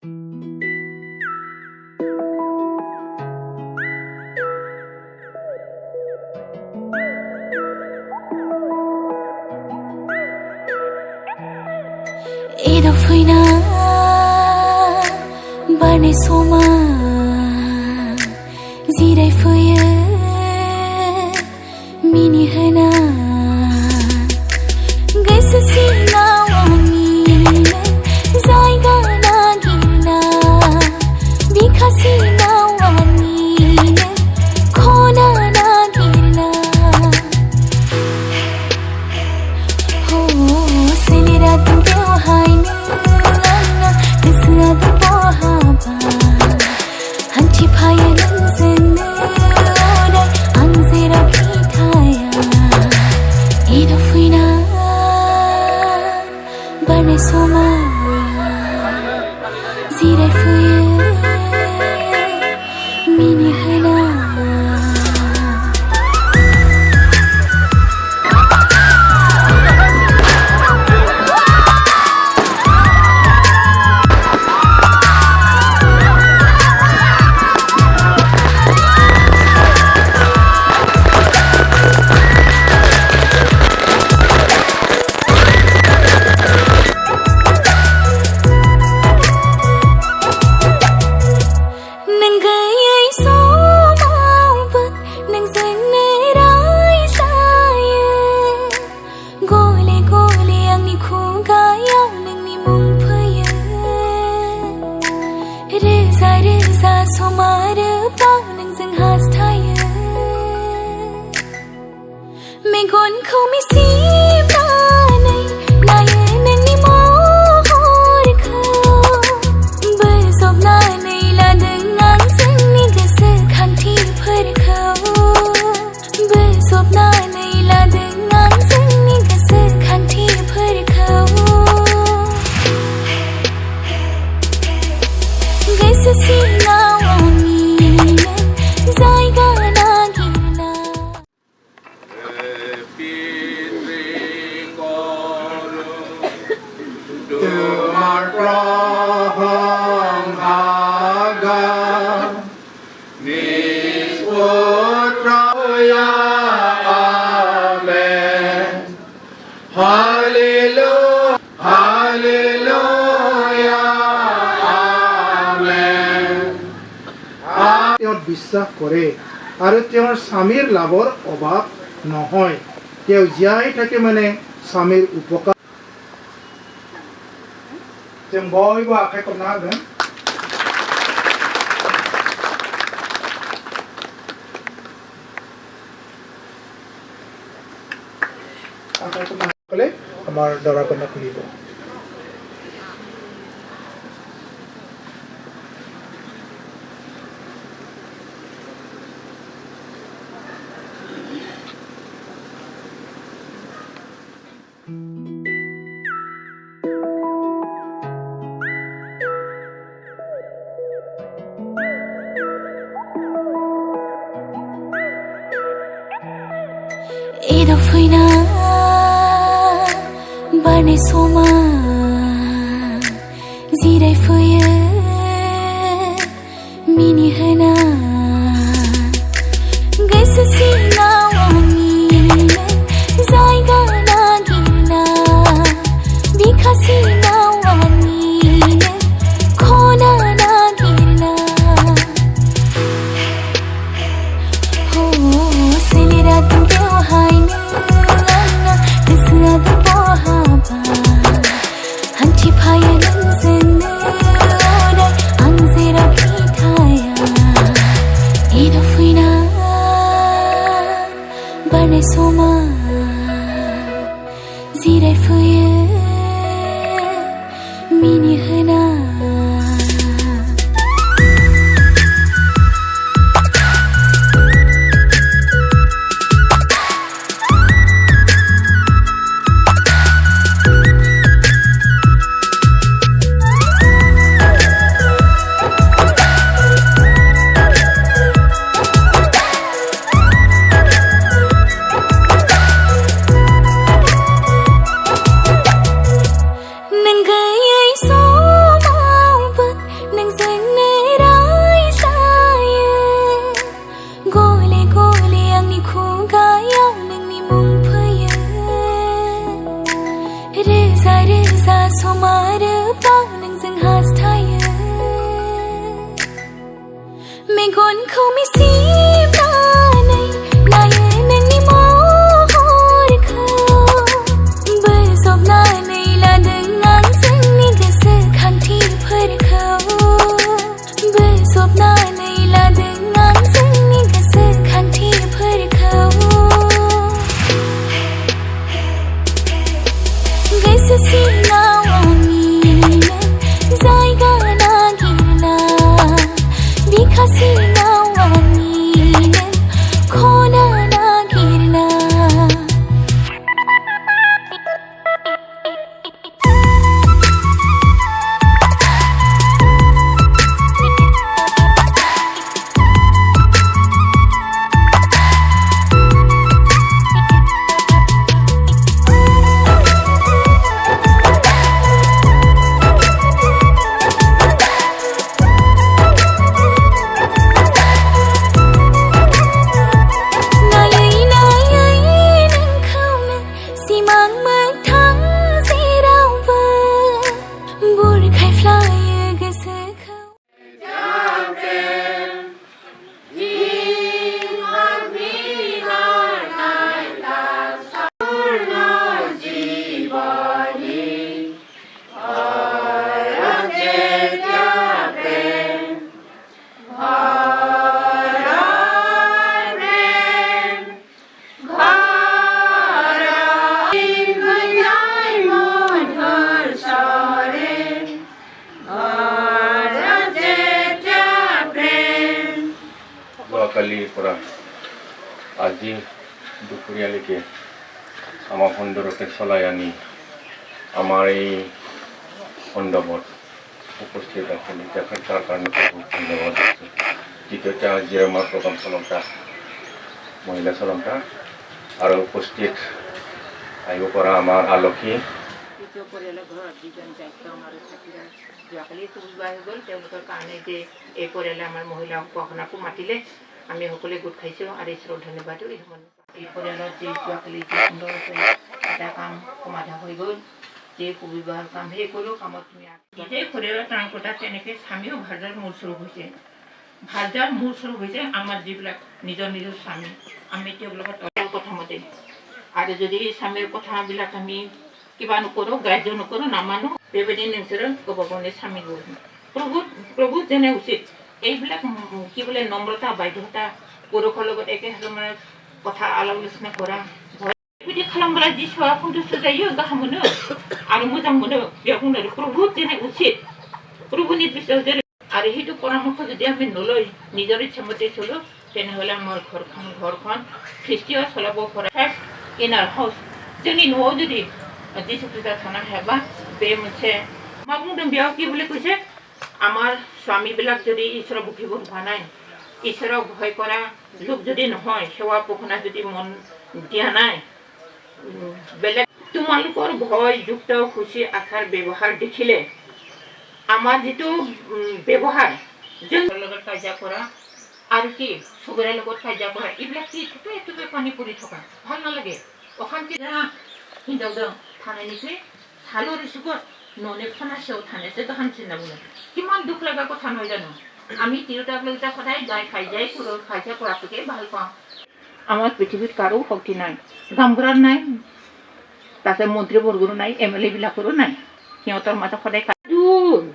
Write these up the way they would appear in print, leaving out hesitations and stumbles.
Ida fina barne soma zirai fuye mini hana gaisa sina wani zaiga na gina bikasi na wani khona na gina ho selera tu soma zirai fuye mini hana somare paunang jeng hastaya megon kho mi si banai naye ni mohor kho bezop na nei la dengan sing ni dese khanthi phar kho bezop na nei la dengan sing ni dese khanthi phar kho gaisa sina বিশ্বাস কৰে আৰু তেওঁৰ স্বামীৰ লাভৰ অভাৱ নহয় তেওঁ জীয়াই থাকে মানে স্বামীৰ উপকাৰ जों बयबो आखाइ खबना होगोन आखाइ खबना होले আমাৰ দৰা কন্যা খুলিব Ida fina barne soma zirai fuye mini hana gaisa sina wani zaiga na gina bikasi na wani khona na gina ho selera tu soma zirai fuye mini hana गोसो सिङाव आंनिनो जायगा नागिरना बिखा सिङाव आंनिनो खना नागिरना কালিৰ পৰা আজি দুপৰীয়ালৈকে আমাৰ সুন্দৰকে চলাই আনি আমাৰ এই মণ্ডপত উপস্থিত আছিল তেখেতৰ কাৰণে বহুত ধন্যবাদ দিছোঁ। দ্বিতীয়তে আজি আমাৰ প্ৰথম চলন্তা মহিলা চলন্তা আৰু উপস্থিত আহিব পৰা আমাৰ আলহী তৃতীয় পৰিয়ালৰ ঘৰত যিজন দায়িত্ব আমাৰ চাকিৰা যোৱাকালি সুবিধা হৈ গ'ল তেওঁলোকৰ কাৰণে যে এই পৰিয়ালে আমাৰ মহিলা উপাসনাকো মাতিলে আমি সকলোৱে গোট খাইছোঁ আৰু ঈশ্বৰৰ ধন্যবাদো এই সময়ত এই পৰিয়ালত যে যোৱাকালি যি সুন্দৰকৈ এটা কাম সমাধা হৈ গ'ল যে সুবিধাৰ কাম সেই সকলো কামত তুমি নিজেই পৰিয়ালৰ টান কটা তেনেকৈ স্বামীও ভাৰ্যাৰ মূল স্বৰূপ হৈছে ভাৰ্যাৰ মূল স্বৰূপ হৈছে আমাৰ যিবিলাক নিজৰ নিজৰ স্বামী আমি তেওঁলোকৰ কথামতে আৰু যদি স্বামীৰ কথাবিলাক আমি কিবা নকৰোঁ গ্ৰাহ্য নকৰোঁ নামানো बेबायदि नोंसोरो गावबा गावनि स्वामी প্ৰভু যেনে উচিত এইবিলাক কি বোলে নম্ৰতা বাধ্যতা পুৰুষৰ লগত একে ধৰণে কথা আলাপ আলোচনা কৰা बेबायदि खालामब्ला जिसुआ सन्तुष्ट जायो गाहाम मोनो आरो मोजां मोनो बेयाव बुंदों প্ৰভु যেনে উচিত প্ৰভুनि दृष्टियाव जेरै आरो সেইটো পৰামৰ্শ যদি আমি নলৈ নিজৰ ইচ্ছামতে চলো তেনেহ'লে আমাৰ ঘৰখন খ্ৰীষ্টীয় চলাব পৰা ইন आवर हाउस जोंनि न'आव जुदि जिसु ख्रिस्टआ थानो हायाबा बे मोनसे मा बुंदों बेयाव কি বুলি কৈছে আমাৰ স্বামীবিলাক যদি ঈশ্বৰৰ বুকিব হোৱা নাই ঈশ্বৰক ভয় কৰা লোক যদি নহয় সেৱা পোষণা যদি মন দিয়া নাই বেলেগ তোমালোকৰ ভয়যুক্ত খুচি আচাৰ ব্যৱহাৰ দেখিলে আমাৰ যিটো ব্যৱহাৰ যোনৰ লগত কাজিয়া কৰা আৰু কি চবৰে লগত কাজিয়া কৰা এইবিলাক কি এটুকুৰা পানী পৰি থকা ভাল নালাগে অশান্তি हिन्जाव दं थानायनिख्रुइ साल'रि सुगत न'नि खनासेयाव थानायसो गाहामसिन होनना बुङो किमान दुख লগা কথা নহয় জানো আমি তিৰোতাবিলাক সদায় গাই খাই যায় কাজিয়া কৰাটোকে ভাল পাওঁ আমাৰ পৃথিৱীত কাৰো শক্তি নাই গামবুঢ়াৰ নাই তাৰপিছত মন্ত্ৰীবৰ্গৰো নাই MLA বিলাকৰো নাই সিহঁতৰ মাজত সদায়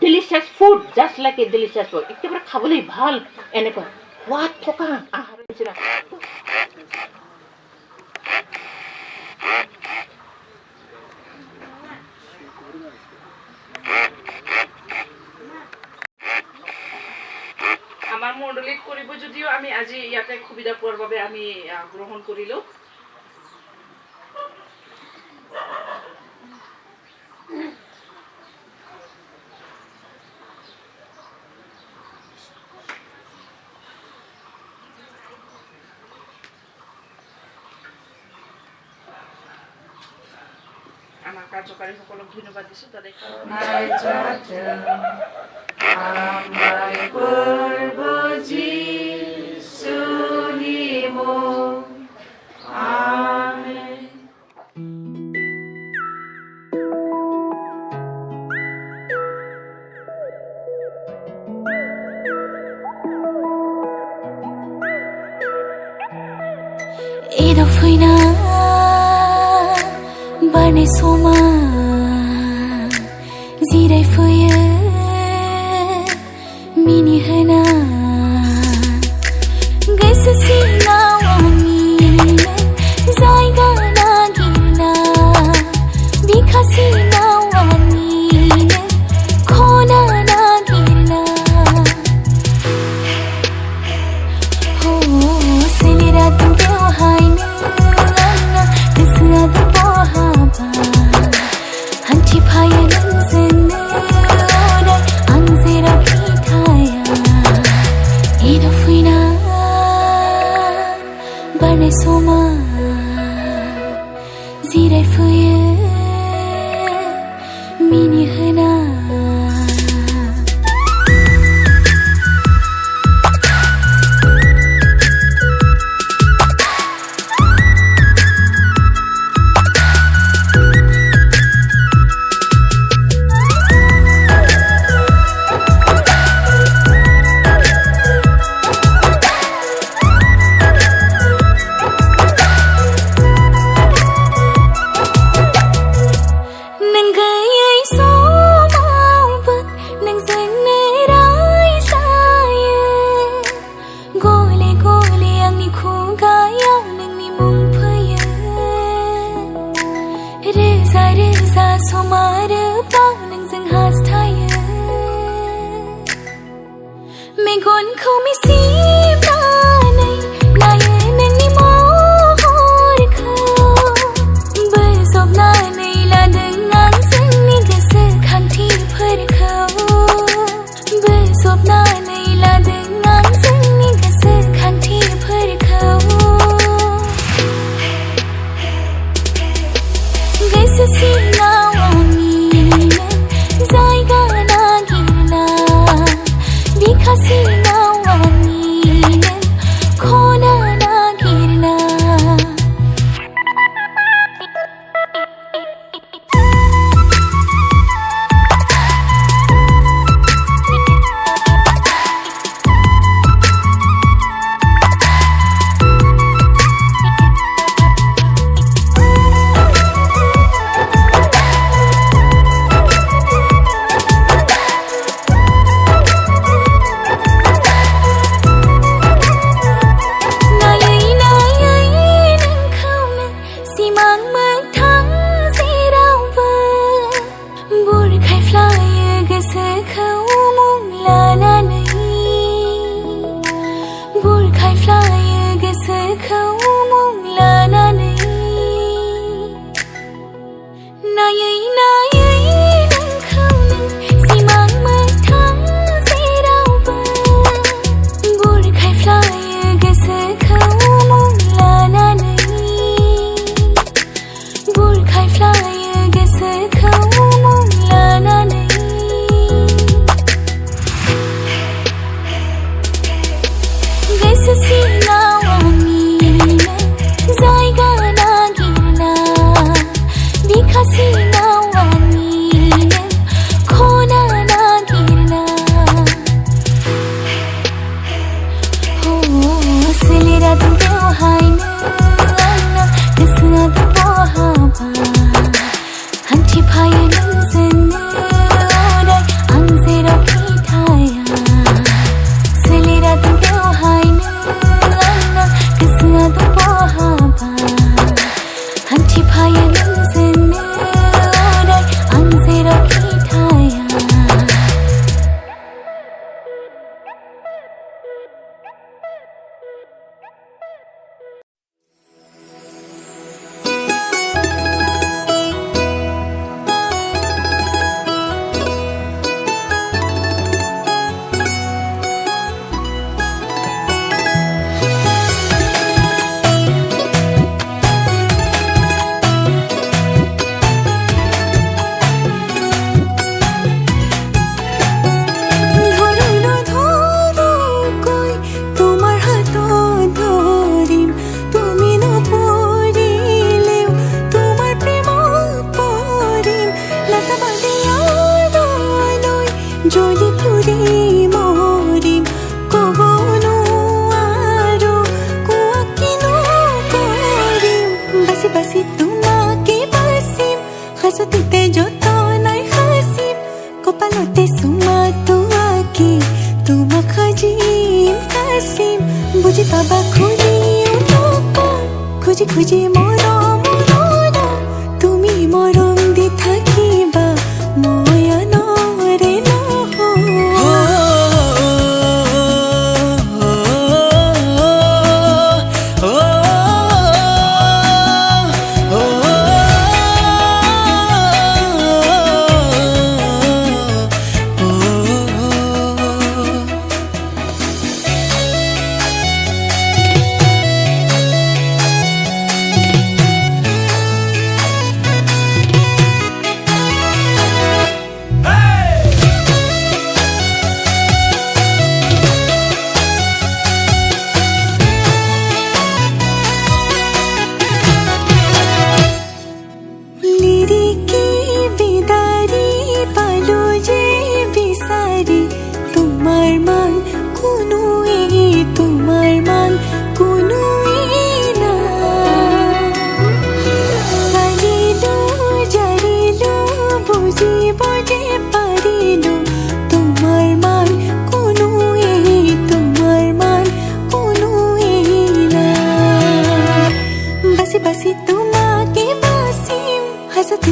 delicious food just like a delicious food একেবাৰে খাবলৈ ভাল এনেকুৱা সোৱাদ থকা আহাৰৰ নিচিনা আমাৰ মণ্ডলীত কৰিব যদিও আমি আজি ইয়াতে সুবিধা পোৱাৰ বাবে আমি গ্ৰহণ কৰিলোঁ আমাৰ কাৰ্যকাৰীসকলক ধন্যবাদ দিছোঁ তাতে Ida fina barne soma zirai fuye mini hana goso siङाव आंनिनो जायगा नागिरना बिखा सिङाव बिलाइ फुयो मिनिहोना मेगनखौ मिसिनानै नायो नोंनि महरखौ बोजबनानै लादों आं जोंनि गोसोखांथिफोरखौ बोजबनानै लादों आं जोंनि गोसोखांथिफोरखौ गोसो सिङाव आंनिनो जायगा नागिरना बिखा सिङाव आंनिनो खना नागिरना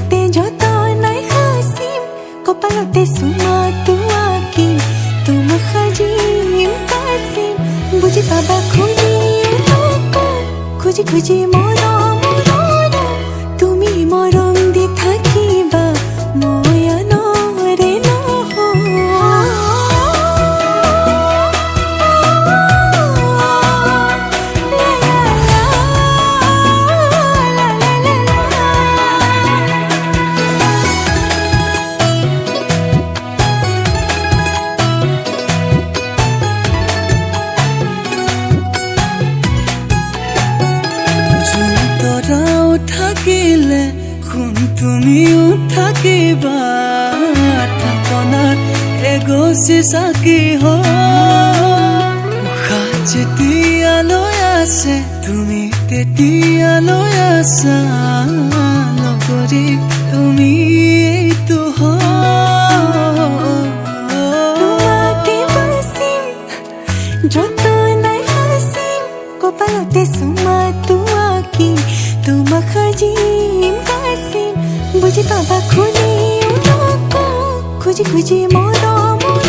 Hate jotonai khasim Kopalote suma tuaki Tuma khajim kasim Buji baba khuji unoko Khuji khuji moro moro Tumi morom di thakiba Moya nore noho থাকিলে খুন তুমিও থাকিবা থাপনাত এগছি চাকি উশাহ যেতিয়ালৈ আছে তুমি তেতিয়ালৈ আছা নগৰী তুমি এইটো Tuake basim Jotonai hasim Kopalote suma tuaki Tuma khajim kasim Buji baba khuli unoko Khuji khuji moro moro